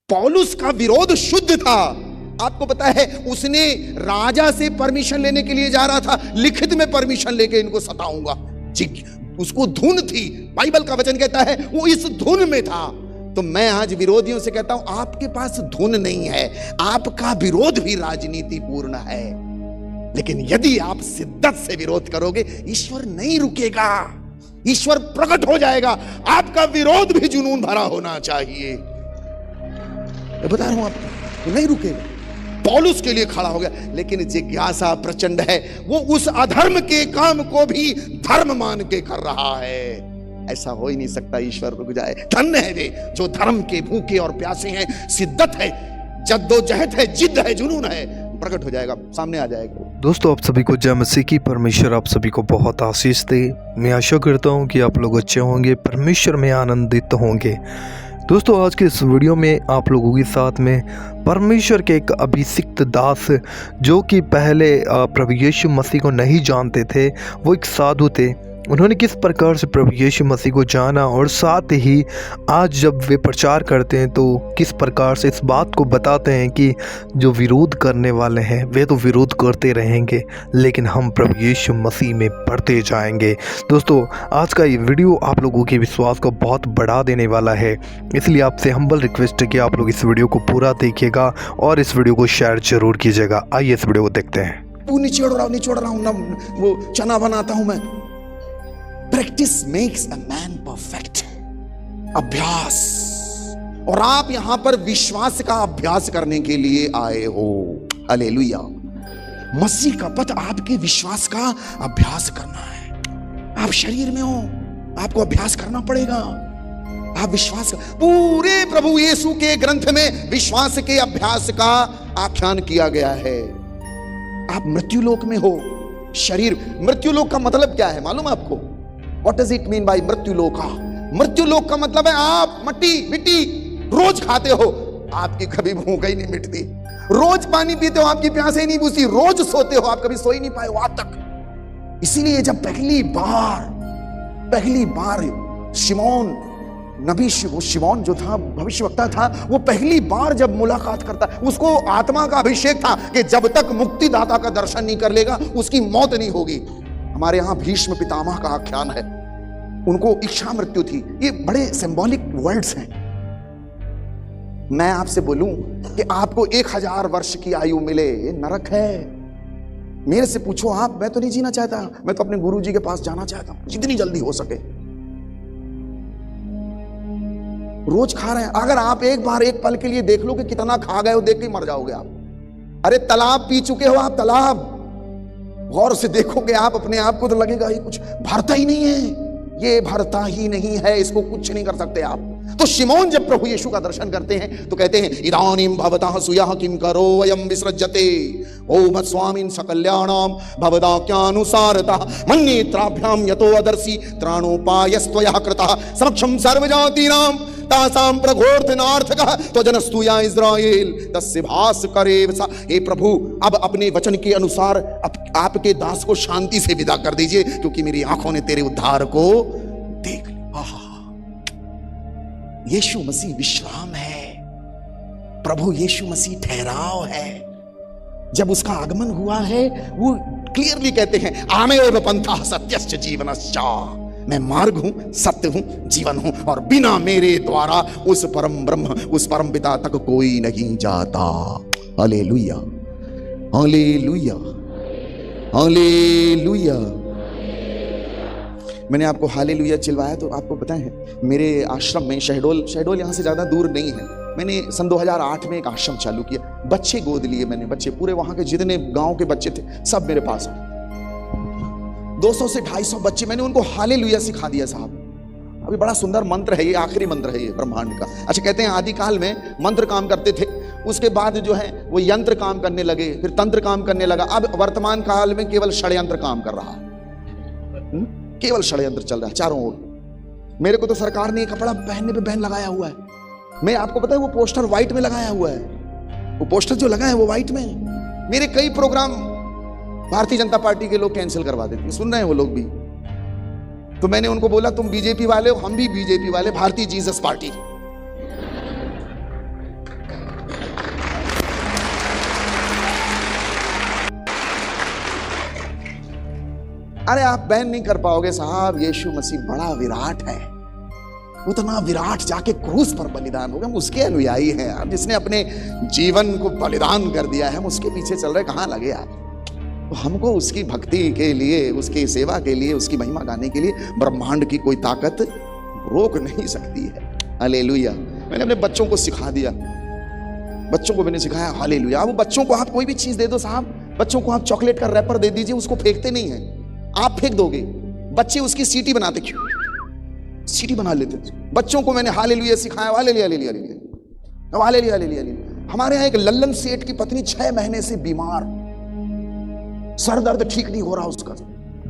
पौलुस का विरोध शुद्ध था। आपको पता है उसने राजा से परमिशन लेने के लिए जा रहा था, लिखित में परमिशन लेके इनको सताऊंगा। उसको धुन थी, बाइबल का वचन कहता है वो इस धुन में था। तो मैं आज विरोधियों से कहता हूं आपके पास धुन नहीं है, आपका विरोध भी राजनीति पूर्ण है। लेकिन यदि आप शिद्दत से विरोध करोगे ईश्वर नहीं रुकेगा, ईश्वर प्रकट हो जाएगा। आपका विरोध भी जुनून भरा होना चाहिए। मैं बता रहा हूं आपको, नहीं रुकेगा। पौलुस के लिए खड़ा हो गया, लेकिन जिज्ञासा प्रचंड है, वो उस अधर्म के काम को भी धर्म मान के कर रहा है। ऐसा हो ही नहीं सकता ईश्वर रुक जाए। धन्य है वे जो धर्म के भूखे और प्यासे हैं। शिद्दत है, जद्दोजहद है, जिद है, जुनून है, प्रकट हो जाएगा, सामने आ जाएगा। दोस्तों आप सभी को जय मसीह की। परमेश्वर आप सभी को बहुत आशीष दे। मैं आशा करता हूं कि आप लोग अच्छे होंगे, परमेश्वर में आनंदित होंगे। दोस्तों आज के इस वीडियो में आप लोगों के साथ में परमेश्वर के एक अभिषिक्त दास जो कि पहले प्रभु यीशु मसीह को नहीं जानते थे, वो एक साधु थे। उन्होंने किस प्रकार से प्रभु यीशु मसीह को जाना और साथ ही आज जब वे प्रचार करते हैं तो किस प्रकार से इस बात को बताते हैं कि जो विरोध करने वाले हैं वे तो विरोध करते रहेंगे, लेकिन हम प्रभु यीशु मसीह में बढ़ते जाएंगे। दोस्तों आज का ये वीडियो आप लोगों के विश्वास को बहुत बढ़ा देने वाला है, इसलिए आपसे हम्बल रिक्वेस्ट है कि आप लोग इस वीडियो को पूरा देखिएगा और इस वीडियो को शेयर जरूर कीजिएगा। आइए इस वीडियो को देखते हैं। निचोड़ रहा हूं ना, वो चना बनाता हूं मैं। Practice makes a man perfect. अभ्यास। और आप यहां पर विश्वास का अभ्यास करने के लिए आए हो। हालेलुया। मसीह का पथ आपके विश्वास का अभ्यास करना है। आप शरीर में हो, आपको अभ्यास करना पड़ेगा। आप विश्वास, पूरे प्रभु यीशु के ग्रंथ में विश्वास के अभ्यास का आख्यान किया गया है। आप मृत्युलोक में हो। शरीर, मृत्युलोक का मतलब क्या है मालूम है आपको? What does it mean by मृत्युलोक? मृत्युलोक का मतलब है आप मिट्टी रोज खाते हो, आपकी कभी भूख ही नहीं मिटती। रोज पानी पीते हो, आपकी प्यास ही नहीं बुझती। रोज सोते हो, आप कभी सो ही नहीं पाए हो आज तक। इसीलिए जब पहली बार शिमोन नबी, शिमोन जो था भविष्यवक्ता था, वो पहली बार जब मुलाकात करता, उसको आत्मा का अभिषेक था कि जब तक मुक्तिदाता का दर्शन नहीं कर लेगा उसकी मौत नहीं होगी। हमारे यहां भीष्म पितामह का आख्यान है, उनको इच्छा मृत्यु थी। ये बड़े सिंबॉलिक वर्ड्स हैं। मैं आपसे बोलूं कि आपको 1000 वर्ष की आयु मिले, नरक है। मेरे से पूछो आप, मैं तो नहीं जीना चाहता, मैं तो अपने गुरुजी के पास जाना चाहता हूं जितनी जल्दी हो सके। रोज खा रहे हैं, अगर आप एक बार एक पल के लिए देख लो कि कितना खा गए हो, देख के मर जाओगे आप। अरे तालाब पी चुके हो आप, तालाब गौर से देखोगे आप अपने आप को तो लगेगा ये कुछ भरता ही नहीं है, ये भरता ही नहीं है, इसको कुछ नहीं कर सकते आप। तो शिमोन जब प्रभु यीशु का दर्शन करते हैं तो कहते हैं इदानीम भवतः सुयः किम करो वयम विसृज्यते ओम स्वामिन् सकल्याणाम भवदाक्यानुसारतः मन्नेत्राभ्याम यतो अदर्शी त्राणोपायस्त्वयः कृतः समक्षम सर्वजातीनां तासाम प्रघोर्थनार्थकः त्वजनस्तुया इस्राएल तस्य भास करेव सा। हे प्रभु अब अपने वचन के अनुसार आपके दास को शांति से विदा कर दीजिए, क्योंकि मेरी आंखों ने तेरे उद्धार को देख लिया। यीशु मसीह विश्राम है, प्रभु यीशु मसीह ठहराव है। जब उसका आगमन हुआ है वो क्लियरली कहते हैं आमेव पंथः सत्यश्च जीवनश्च, मैं मार्ग हूं, सत्य हूं, जीवन हूं, और बिना मेरे द्वारा उस परम ब्रह्म, उस परम पिता तक कोई नहीं जाता। Hallelujah, hallelujah, hallelujah. मैंने आपको हालेलुया चिल्वाया तो आपको पता है मेरे आश्रम में शहडोल यहाँ से ज़्यादा दूर नहीं है। मैंने सन 2008 में एक आश्रम चालू किया, बच्चे गोद लिए मैंने, बच्चे पूरे वहाँ के जितने गांव के बच्चे थे सब मेरे पास, 200 से 250 बच्चे, मैंने उनको हालेलुया सिखा दिया साहब। अभी बड़ा सुंदर मंत्र है ये, आखिरी मंत्र है ये ब्रह्मांड का। अच्छा कहते हैं आदि काल में मंत्र काम करते थे, उसके बाद जो है वो यंत्र काम करने लगे, फिर तंत्र काम करने लगा। अब वर्तमान काल में केवल षड्यंत्र काम कर रहा है, केवल षड्यंत्र चल रहा है चारों ओर। मेरे को तो सरकार ने कपड़ा पहनने पे बैन लगाया हुआ है। मैं आपको पता है वो पोस्टर व्हाइट में लगाया हुआ है, वो पोस्टर जो लगा है वो व्हाइट में। मेरे कई प्रोग्राम भारतीय जनता पार्टी के लोग कैंसिल करवा देते, सुन रहे हैं वो लोग भी। तो मैंने उनको बोला तुम बीजेपी वाले हो, हम भी बीजेपी वाले, भारतीय जीसस पार्टी। अरे आप बयान नहीं कर पाओगे साहब, यीशु मसीह बड़ा विराट है, उतना विराट जाके क्रूस पर बलिदान हो गया। हम उसके अनुयायी हैं आप, जिसने अपने जीवन को बलिदान कर दिया है, हम उसके पीछे चल रहे, कहां लगे आप? तो हमको उसकी भक्ति के लिए, उसकी सेवा के लिए, उसकी महिमा गाने के लिए ब्रह्मांड की कोई ताकत रोक नहीं सकती है। हालेलुया। मैंने अपने बच्चों को सिखा दिया, बच्चों को मैंने सिखाया हालेलुया। वो बच्चों को आप कोई भी चीज दे दो साहब, बच्चों को आप चॉकलेट का रैपर दे दीजिए, उसको फेंकते नहीं है, आप फेंक दोगे, बच्चे उसकी सीटी बनाते, क्यों सीटी बना लेते। बच्चों को मैंने हालेलुया सिखाया, hallelujah hallelujah hallelujah hallelujah hallelujah. हमारे यहाँ एक लल्लन सेठ की पत्नी 6 महीने से बीमार, सर दर्द ठीक नहीं हो रहा उसका,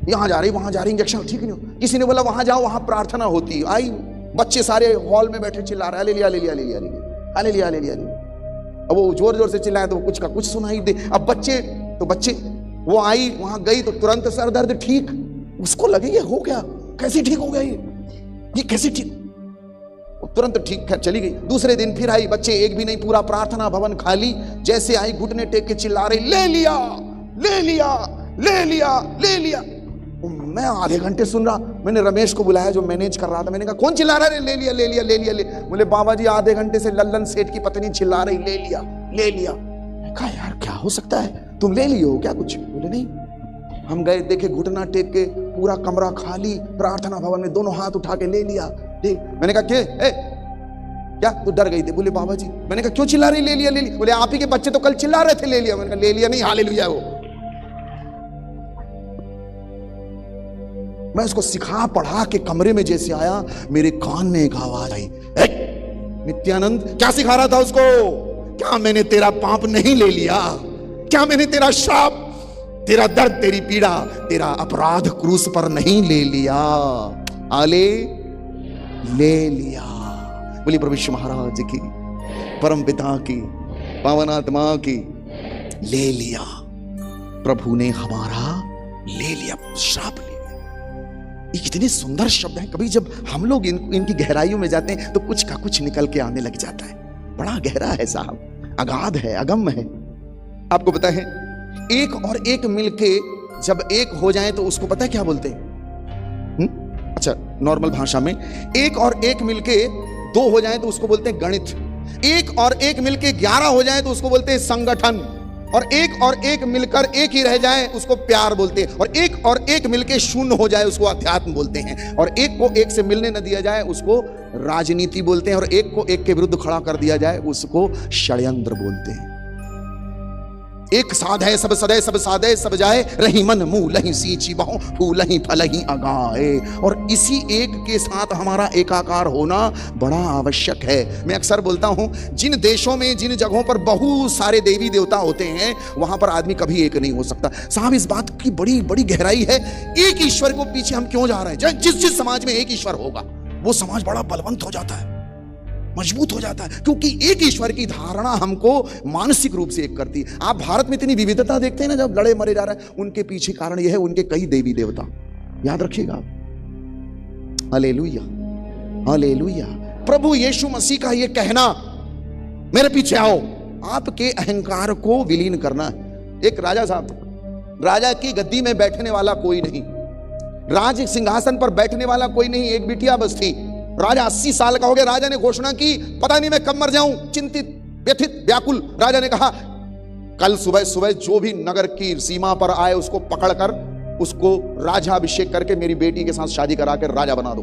यहां जा रही वहां जा रही, इंजेक्शन ठीक नहीं हो। किसी ने बोला वहां जाओ, वहां प्रार्थना होती। आई, बच्चे सारे हॉल में बैठे चिल्ला रहे hallelujah hallelujah hallelujah hallelujah hallelujah hallelujah. अब वो जोर जोर से चिल्लाए तो कुछ का कुछ सुनाई दे। अब बच्चे वो आई, वहां गई तो तुरंत सर दर्द ठीक। उसको लगे ये हो गया, कैसे ठीक हो गया, ये कैसे ठीक, तुरंत ठीक चली गई। दूसरे दिन फिर आई, बच्चे एक भी नहीं, पूरा प्रार्थना भवन खाली। जैसे आई घुटने टेक के चिल्ला रही ले लिया ले लिया ले लिया ले लिया। मैं आधे घंटे सुन रहा, मैंने रमेश को बुलाया जो मैनेज कर रहा था, मैंने कहा कौन चिल्ला रहा है ले लिया ले लिया ले लिया ले। बोले बाबा जी आधे घंटे से लल्लन सेठ की पत्नी चिल्ला रही ले लिया ले लिया। मैं कहा यार क्या हो सकता है, तुम ले लिए हो क्या कुछ? बोले नहीं। हम गए, देखे घुटना टेक के, पूरा कमरा खाली, प्रार्थना भवन में दोनों हाथ उठा के ले लिया। मैंने कहा क्या तू डर गई थी? बोले बाबा जी। मैंने कहा क्यों चिल्ला रही ले लिया ले लिया? बोले आप ही के बच्चे तो कल चिल्ला रहे थे ले लिया। मैंने कहा ले लिया नहीं, हालेलुया। वो मैं उसको सिखा पढ़ा के कमरे में जैसे आया, मेरे कान में एक आवाज आई, नित्यानंद। क्या सिखा रहा था उसको? क्या मैंने तेरा पाप नहीं ले लिया? क्या मैंने तेरा श्राप, तेरा दर्द, तेरी पीड़ा, तेरा अपराध क्रूस पर नहीं ले लिया? आले ले लिया। बोली प्रभु यीशु महाराज की, परम पिता की, पावन आत्मा की, ले लिया। प्रभु ने हमारा ले लिया, श्राप ले लिया। ये कितने सुंदर शब्द हैं। कभी जब हम लोग इनकी गहराइयों में जाते हैं तो कुछ का कुछ निकल के आने लग जाता है। बड़ा गहरा है साहब, अगाध है, अगम है। आपको पता है एक और एक मिलके जब एक हो जाए तो उसको पता है क्या बोलते हैं? अच्छा, नॉर्मल भाषा में एक और एक मिलके 2 हो जाए तो उसको बोलते हैं गणित। एक और एक मिलके 11 हो जाए तो उसको बोलते हैं संगठन। और एक मिलकर एक ही रह जाए उसको प्यार बोलते हैं। और एक मिलके 0 हो जाए उसको अध्यात्म बोलते हैं। और एक को एक से मिलने न दिया जाए उसको राजनीति बोलते हैं। और एक को एक के विरुद्ध खड़ा कर दिया जाए उसको षड्यंत्र बोलते हैं। एक साध है सब सदै सब साधे सब जाए, रही मन मुंह लही सींची बहु फूल ही फल ही अगाए। और इसी एक के साथ हमारा एकाकार होना बड़ा आवश्यक है। मैं अक्सर बोलता हूं, जिन देशों में, जिन जगहों पर बहुत सारे देवी देवता होते हैं, वहां पर आदमी कभी एक नहीं हो सकता। साहब इस बात की बड़ी बड़ी गहराई है। एक ईश्वर को पीछे हम क्यों जा रहे हैं? जिस समाज में एक ईश्वर होगा वो समाज बड़ा बलवंत हो जाता है, मजबूत हो जाता है, क्योंकि एक ईश्वर की धारणा हमको मानसिक रूप से एक करती है। आप भारत में इतनी विविधता देखते हैं ना, जब लड़े मरे जा रहे हैं, उनके पीछे कारण यह है उनके कई देवी देवता। याद रखिएगा। Hallelujah hallelujah. प्रभु यीशु मसीह का यह कहना, मेरे पीछे आओ, आपके अहंकार को विलीन करना है। एक राजा साहब, राजा की गद्दी में बैठने वाला कोई नहीं, राज सिंहासन पर बैठने वाला कोई नहीं, एक बिटिया बस थी। राजा 80 साल का हो गया। राजा ने घोषणा की, पता नहीं मैं कब मर जाऊं। चिंतित, व्यथित, व्याकुल राजा ने कहा, कल सुबह सुबह जो भी नगर की सीमा पर आए उसको पकड़कर उसको राजाभिषेक करके मेरी बेटी के साथ शादी करा कर राजा बना दो।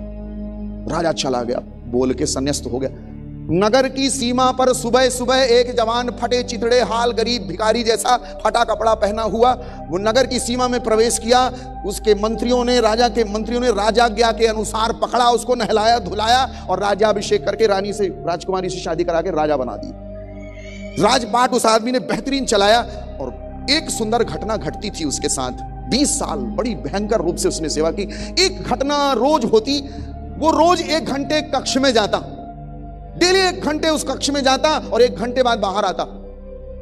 राजा चला गया, बोल के संन्यास्त हो गया। नगर की सीमा पर सुबह सुबह एक जवान फटे चिथड़े हाल, गरीब भिखारी जैसा फटा कपड़ा पहना हुआ, वो नगर की सीमा में प्रवेश किया। उसके मंत्रियों ने, राजा के मंत्रियों ने राजाज्ञा के अनुसार पकड़ा, उसको नहलाया धुलाया और राजाभिषेक करके रानी से, राजकुमारी से शादी करा के राजा बना दी। राजपाट उस आदमी ने बेहतरीन चलाया। और एक सुंदर घटना घटती थी उसके साथ। 20 साल बड़ी भयंकर रूप से उसने सेवा की। एक घटना रोज होती, वो रोज 1 घंटे कक्ष में जाता, डेली 1 घंटे उस कक्ष में जाता और 1 घंटे बाद बाहर आता।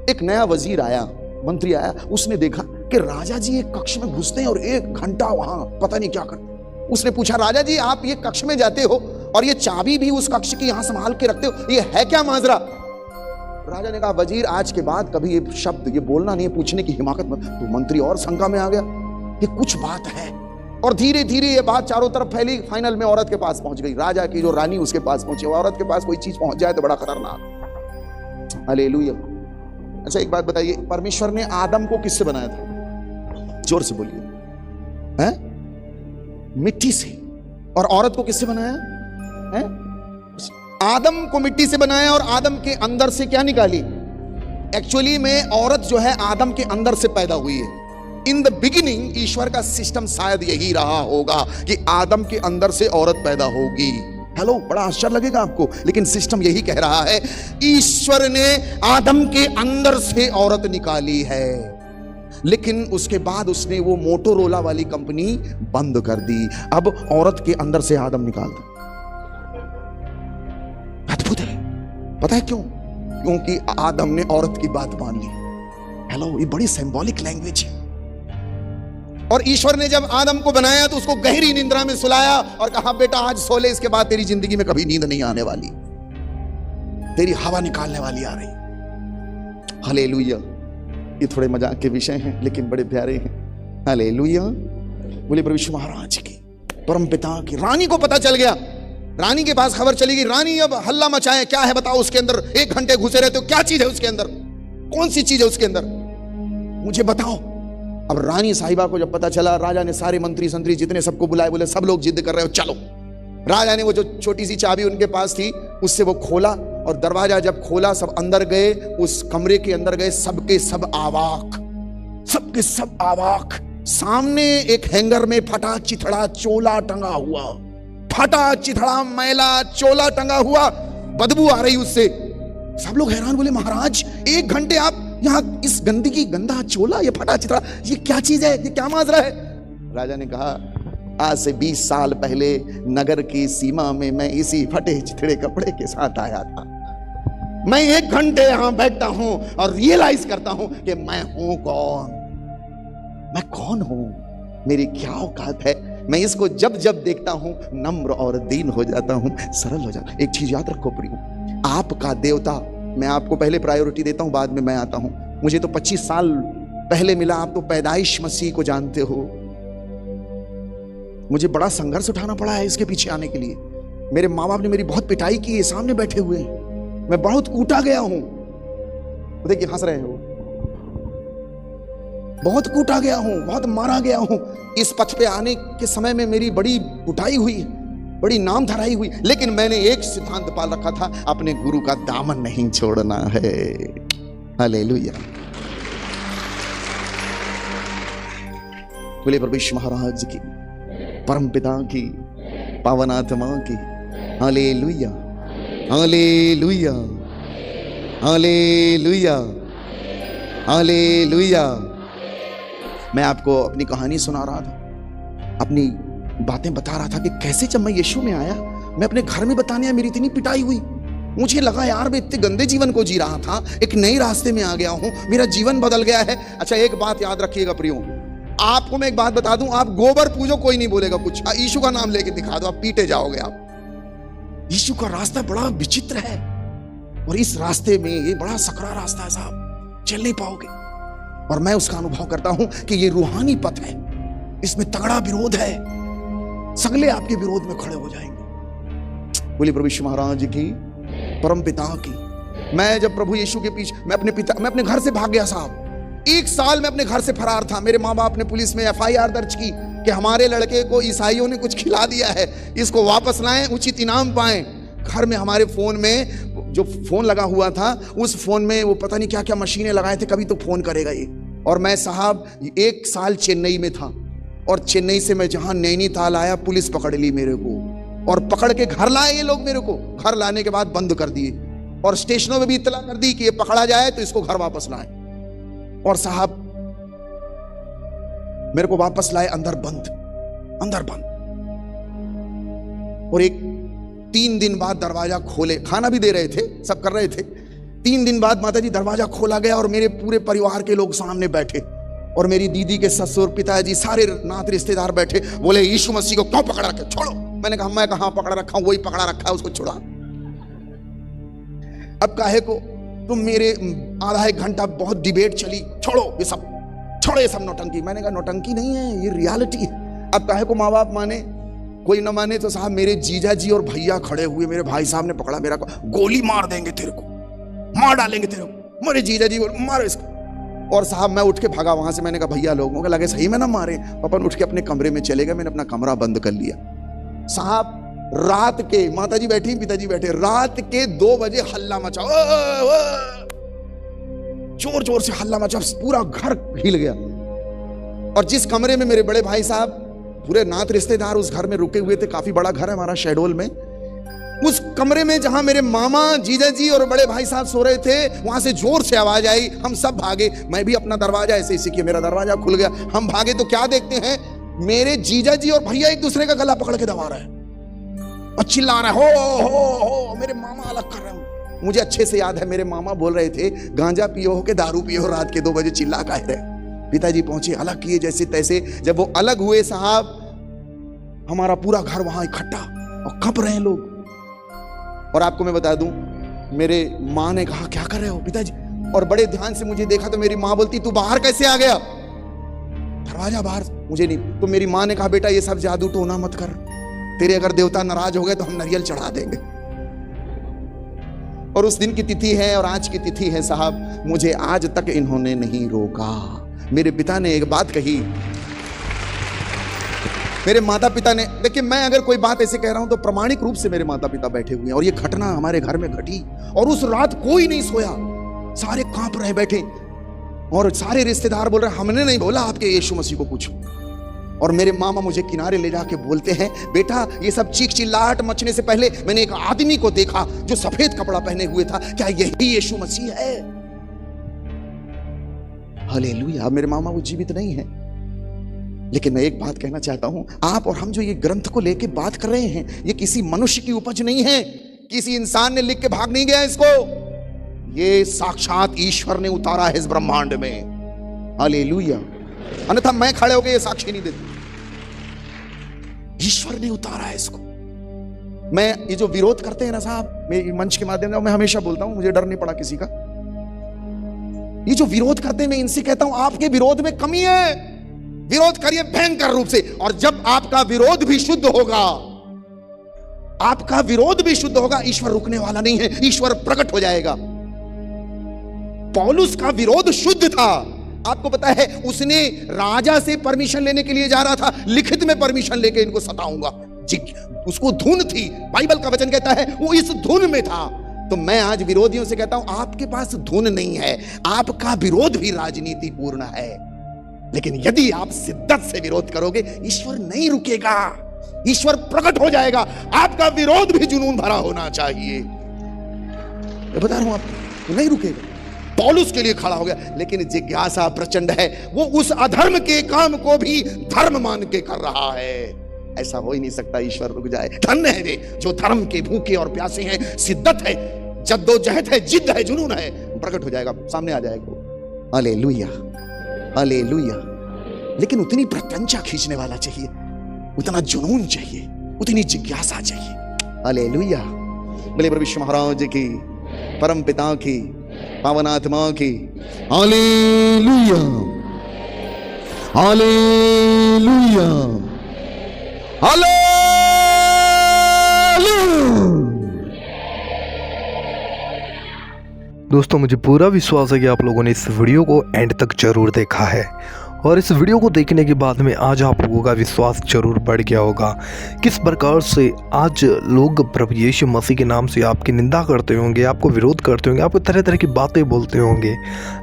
एक नया वजीर आया, मंत्री आया, उसने देखा कि राजा जी एक कक्ष में घुसते हैं और 1 घंटा वहां पता नहीं क्या करते। उसने पूछा, राजा जी आप ये कक्ष में जाते हो और ये चाबी भी उस कक्ष की यहां संभाल के रखते हो, ये है क्या माजरा? राजा ने कहा, वजीर आज के बाद कभी ये शब्द, ये बोलना नहीं है, पूछने की हिमाकत मत। तो मंत्री और शंका में आ गया कि कुछ बात है। और धीरे धीरे ये बात चारों तरफ फैली, फाइनल में औरत के पास पहुंच गई, राजा की जो रानी उसके पास पहुंची। औरत के पास कोई चीज पहुंच जाए तो बड़ा खतरनाक। हालेलुया। अच्छा एक बात बताइए, परमेश्वर ने आदम को किससे बनाया था? जोर से बोलिए। हैं? मिट्टी से। और औरत को किससे बनाया है? आदम को मिट्टी से बनाया और आदम के अंदर से क्या निकाली? एक्चुअली में औरत जो है आदम के अंदर से पैदा हुई है। इन द बिगिनिंग ईश्वर का सिस्टम शायद यही रहा होगा कि आदम के अंदर से औरत पैदा होगी। हेलो, बड़ा आश्चर्य लगेगा आपको, लेकिन सिस्टम यही कह रहा है। ईश्वर ने आदम के अंदर से औरत निकाली है, लेकिन उसके बाद उसने वो मोटोरोला वाली कंपनी बंद कर दी। अब औरत के अंदर से आदम निकाल दो। अद्भुत है। पता है क्यों? क्योंकि आदम ने औरत की बात मान ली। हेलो, ये बड़ी सिंबॉलिक लैंग्वेज है। और ईश्वर ने जब आदम को बनाया तो उसको गहरी निंद्रा में सुलाया और कहा, बेटा आज सो ले, इसके बाद तेरी जिंदगी में कभी नींद नहीं आने वाली, तेरी हवा निकालने वाली आ रही। हालेलुया। ये थोड़े मजाक के विषय हैं लेकिन बड़े प्यारे हैं। हालेलुया। बोले प्रभु यीशु महाराज की। परम पिता की। रानी को पता चल गया, रानी के पास खबर चली गई। रानी अब हल्ला मचाए, क्या है बताओ उसके अंदर? 1 घंटे घुसे रहते हो, क्या चीज है उसके अंदर? कौन सी चीज है उसके अंदर, मुझे बताओ। अब रानी साहिबा को जब पता चला, राजा ने सारे मंत्री संतरी जितने सबको बुलाए, बोले सब लोग जिद कर रहे हो, चलो। राजा ने वो जो छोटी सी चाबी उनके पास थी उससे वो खोला और दरवाजा जब खोला, सब अंदर गए, उस कमरे के अंदर गए, सबके सब अवाक, सबके सब अवाक। सामने एक हैंगर में फटा चिथड़ा चोला टंगा हुआ, फटा चिथड़ा मैला चोला टंगा हुआ, बदबू आ रही उससे। सब लोग हैरान, बोले महाराज 1 घंटे आप यहाँ इस गंदगी, गंदा चोला, ये फटा चिथड़ा, ये क्या चीज है, ये क्या माजरा है? राजा ने कहा, आज से 20 साल पहले नगर की सीमा में मैं इसी फटे चिथड़े कपड़े के साथ आया था। मैं 1 घंटे यहां बैठता हूं और रियलाइज करता हूं कि मैं हूं कौन, मैं कौन हूं, मेरी क्या औकात है। मैं इसको जब जब देखता हूं नम्र और दीन हो जाता हूं, सरल हो जाता हूं। एक चीज याद रखो प्रियो, आपका देवता, मैं आपको पहले प्रायोरिटी देता हूं, बाद में मैं आता हूं। मुझे तो 25 साल पहले मिला, आप तो पैदाइश मसीह को जानते हो। मुझे बड़ा संघर्ष उठाना पड़ा है इसके पीछे आने के लिए। मेरे माँ बाप ने मेरी बहुत पिटाई की है, सामने बैठे हुए हैं, मैं बहुत कूटा गया हूं। देखिए हंस रहे हो, बहुत कूटा गया हूं, बहुत मारा गया हूं। इस पथ पे आने के समय में मेरी बड़ी कुटाई हुई, बड़ी नाम धराई हुई, लेकिन मैंने एक सिद्धांत पाल रखा था, अपने गुरु का दामन नहीं छोड़ना है। हालेलुया। बोले प्रभु यीशु महाराज की, परम पिता की, पावन आत्मा की। Hallelujah, hallelujah, hallelujah, hallelujah. मैं आपको अपनी कहानी सुना रहा था, अपनी बातें बता रहा था कि कैसे जब मैं यीशु में आया, मैं अपने घर में बताने आया, मेरी इतनी पिटाई हुई। मुझे लगा यार मैं इतने गंदे जीवन को जी रहा था, एक नए रास्ते में आ गया हूं, मेरा जीवन बदल गया है। अच्छा एक बात याद रखिएगा प्रियो, आपको मैं एक बात बता दूं, आप गोबर पूजो कोई नहीं बोलेगा कुछ, यीशु का नाम लेके दिखा दो, आप पीटे जाओगे। आप यीशु का रास्ता बड़ा विचित्र है, और इस रास्ते में ये बड़ा सकरा रास्ता है साहब, चल नहीं पाओगे। और मैं उसका अनुभव करता हूं कि ये रूहानी पथ है, इसमें तगड़ा विरोध है, सगले आपके विरोध में खड़े हो जाएंगे। बोलिए प्रभु यीशु महाराज की, परम पिता की। मैं जब प्रभु यीशु के पीछे, मैं अपने घर से भाग गया साहब। 1 साल मैं अपने घर से फरार था। मेरे माँ बाप ने पुलिस में FIR दर्ज की कि हमारे लड़के को ईसाइयों ने कुछ खिला दिया है, इसको वापस लाएं, उचित इनाम पाएं। घर में हमारे फोन में जो फोन लगा हुआ था, उस फोन में वो पता नहीं क्या क्या मशीनें लगाए थे, कभी तो फोन करेगा ये। और मैं साहब 1 साल चेन्नई में था, और चेन्नई से मैं जहां नैनीताल आया, पुलिस पकड़ ली मेरे को और पकड़ के घर लाए ये लोग। मेरे को घर लाने के बाद बंद कर दिए और स्टेशनों में भी इत्तला कर दी कि ये पकड़ा जाए तो इसको घर वापस लाए। और साहब मेरे को वापस लाए अंदर बंद, अंदर बंद। और 3 दिन बाद दरवाजा खोले, खाना भी दे रहे थे, सब कर रहे थे। 3 दिन बाद माताजी दरवाजा खोला गया और मेरे पूरे परिवार के लोग सामने बैठे, और मेरी दीदी के ससुर, पिताजी, सारे नात रिश्तेदार बैठे। बोले यीशु मसीह को क्यों पकड़ रखे, छोड़ो। मैंने कहा मैं कहां पकड़ रखा हूं, वही पकड़ा रखा है, उसको छुड़ा। अब काहे को तुम मेरे आधा 1 घंटा बहुत डिबेट चली, छोड़ो ये सब, छोड़ो ये सब नौटंकी। मैंने कहा नौटंकी नहीं है, ये रियलिटी है। अब काहे को माँ बाप माने, कोई ना माने तो साहब मेरे जीजा जी और भैया खड़े हुए, मेरे भाई साहब ने पकड़ा मेरा को, गोली मार देंगे तेरे को, मार डालेंगे तेरे को। मेरे जीजा जी बोल मारो इसको। और साहब मैं उठ के भागा वहां से। मैंने कहा भैया लोगों को लगे सही में ना मारे। अपन उठ के अपने कमरे में चले गए। मैंने अपना कमरा बंद कर लिया। साहब रात के, माता जी बैठी पिताजी बैठे, रात के 2 बजे हल्ला मचा, जोर जोर से हल्ला मचा, पूरा घर हिल गया। और जिस कमरे में मेरे बड़े भाई साहब पूरे नात रिश्तेदार उस घर में रुके हुए थे, काफी बड़ा घर है हमारा शहडोल में, उस कमरे में जहां मेरे मामा जीजा जी और बड़े भाई साहब सो रहे थे, वहां से जोर से आवाज आई। हम सब भागे। मैं भी अपना दरवाजा ऐसे इसी किया, मेरा दरवाजा खुल गया। हम भागे तो क्या देखते हैं, मेरे जीजा जी और भैया एक दूसरे का गला पकड़ के दबा रहे हैं और चिल्ला रहे हैं, हो। मेरे मामा अलग कर रहे हैं। मुझे अच्छे से याद है मेरे मामा बोल रहे थे, गांजा पियो हो के दारू पियो, रात के 2 बजे चिल्ला काहे रहे। पिताजी पहुंचे, अलग किए जैसे तैसे। जब वो अलग हुए साहब, हमारा पूरा घर वहां इकट्ठा और कप रहे हैं लोग। और आपको मैं बता दूं, मेरे माँ ने कहा क्या कर रहे हो पिताजी, और बड़े ध्यान से मुझे देखा तो मेरी माँ बोलती तू बाहर कैसे आ गया, दरवाजा बाहर। मुझे नहीं, तो मेरी माँ ने कहा बेटा ये सब जादू टोना मत कर, तेरे अगर देवता नाराज हो गए तो हम नारियल चढ़ा देंगे। और उस दिन की तिथि है और आज की तिथि है साहब, मुझे आज तक इन्होंने नहीं रोका। मेरे पिता ने एक बात कही, मेरे माता पिता ने, देखिए मैं अगर कोई बात ऐसे कह रहा हूं तो प्रमाणिक रूप से मेरे माता पिता बैठे हुए हैं। और ये घटना हमारे घर में घटी और उस रात कोई नहीं सोया, सारे कांप रहे बैठे। और सारे रिश्तेदार बोल रहे हमने नहीं बोला आपके यीशु मसीह को पूछो। और मेरे मामा मुझे किनारे ले जाके बोलते हैं बेटा ये सब चीख चिल्लाहट मचने से पहले मैंने एक आदमी को देखा जो सफेद कपड़ा पहने हुए था, क्या यही यीशु मसीह है? हालेलुया। मेरे मामा वो जीवित नहीं है, लेकिन मैं एक बात कहना चाहता हूं, आप और हम जो ये ग्रंथ को लेके बात कर रहे हैं, ये किसी मनुष्य की उपज नहीं है, किसी इंसान ने लिख के भाग नहीं गया इसको, ये साक्षात ईश्वर ने उतारा है इस ब्रह्मांड में। हालेलुया। अन्यथा मैं खड़े होकर ये साक्षी नहीं देता, ईश्वर ने उतारा है इसको। मैं ये जो विरोध करते हैं ना साहब, मैं मंच के माध्यम से मैं हमेशा बोलता हूं, मुझे डर नहीं पड़ा किसी का। ये जो विरोध करते हैं मैं इनसे कहता हूं आपके विरोध में कमी है, विरोध करिए भयंकर रूप से। और जब आपका विरोध भी शुद्ध होगा, आपका विरोध भी शुद्ध होगा, ईश्वर रुकने वाला नहीं है, ईश्वर प्रकट हो जाएगा। पौलुस का विरोध शुद्ध था। आपको पता है उसने राजा से परमिशन लेने के लिए जा रहा था, लिखित में परमिशन लेके इनको सताऊंगा। उसको धुन थी, बाइबल का वचन कहता है वो इस धुन में था। तो मैं आज विरोधियों से कहता हूं आपके पास धुन नहीं है, आपका विरोध भी राजनीति पूर्ण है। लेकिन यदि आप शिद्दत से विरोध करोगे, ईश्वर नहीं रुकेगा, ईश्वर प्रकट हो जाएगा। आपका विरोध भी जुनून भरा होना चाहिए। मैं बता रहा हूं आपको, नहीं रुकेगा। पौलुस के लिए खड़ा हो गया, लेकिन जिज्ञासा प्रचंड है, वो उस अधर्म के काम को भी धर्म मान के कर रहा है। ऐसा हो ही नहीं सकता ईश्वर रुक जाए। धन्य है वे जो धर्म के भूखे और प्यासे हैं, शिद्दत है, जद्दोजहद है, जिद है, जुनून है, प्रकट हो जाएगा, सामने आ जाएगा। Hallelujah, hallelujah. लेकिन उतनी प्रत्यंचा खींचने वाला चाहिए, उतना जुनून चाहिए, उतनी जिज्ञासा चाहिए। हालेलुया। बोले प्रभु यीशु महाराज की, परम पिता की, पावन आत्मा की। Hallelujah, hallelujah, hallelujah. दोस्तों मुझे पूरा विश्वास है कि आप लोगों ने इस वीडियो को एंड तक जरूर देखा है, और इस वीडियो को देखने के बाद में आज आप लोगों का विश्वास जरूर बढ़ गया होगा किस प्रकार से आज लोग प्रभु यीशु मसीह के नाम से आपकी निंदा करते होंगे, आपको विरोध करते होंगे, आपको तरह तरह की बातें बोलते होंगे।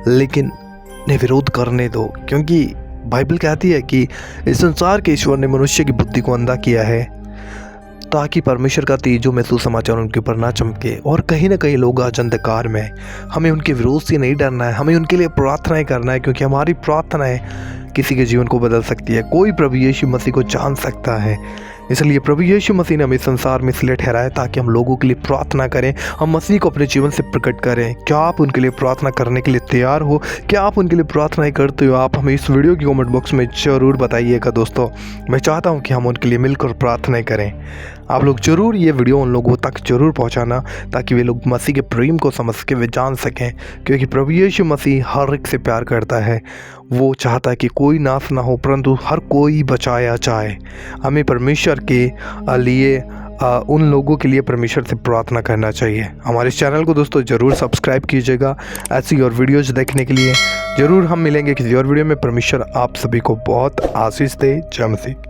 लेकिन उन्हें विरोध करने दो, क्योंकि बाइबल कहती है कि इस संसार के ईश्वर ने मनुष्य की बुद्धि को अंधा किया है ताकि परमेश्वर का तेजो में सुसमाचार उनके ऊपर ना चमके। और कहीं ना कहीं लोग आज अंधकार में, हमें उनके विरोध से नहीं डरना है, हमें उनके लिए प्रार्थनाएं करना है, क्योंकि हमारी प्रार्थनाएं किसी के जीवन को बदल सकती है। कोई प्रभु यीशु मसीह को जान सकता है, इसलिए प्रभु यीशु मसीह ने हमें संसार में इसलिए ठहराया ताकि हम लोगों के लिए प्रार्थना करें, हम मसीह को अपने जीवन से प्रकट करें। क्या आप उनके लिए प्रार्थना करने के लिए तैयार हो? क्या आप उनके लिए प्रार्थनाएं करते हो? आप हमें इस वीडियो की कमेंट बॉक्स में ज़रूर बताइएगा। दोस्तों मैं चाहता हूं कि हम उनके लिए मिलकर प्रार्थनाएं करें। आप लोग ज़रूर ये वीडियो उन लोगों तक ज़रूर पहुंचाना ताकि वे लोग मसीह के प्रेम को समझ के वे जान सकें, क्योंकि प्रभु यीशु मसीह हर एक से प्यार करता है। वो चाहता है कि कोई नाश ना हो परंतु हर कोई बचाया जाए। हमें परमेश्वर के लिए उन लोगों के लिए परमेश्वर से प्रार्थना करना चाहिए। हमारे इस चैनल को दोस्तों ज़रूर सब्सक्राइब कीजिएगा ऐसी और वीडियोज़ देखने के लिए। ज़रूर हम मिलेंगे किसी और वीडियो में। परमेश्वर आप सभी को बहुत आशीष दे। जय मसीह।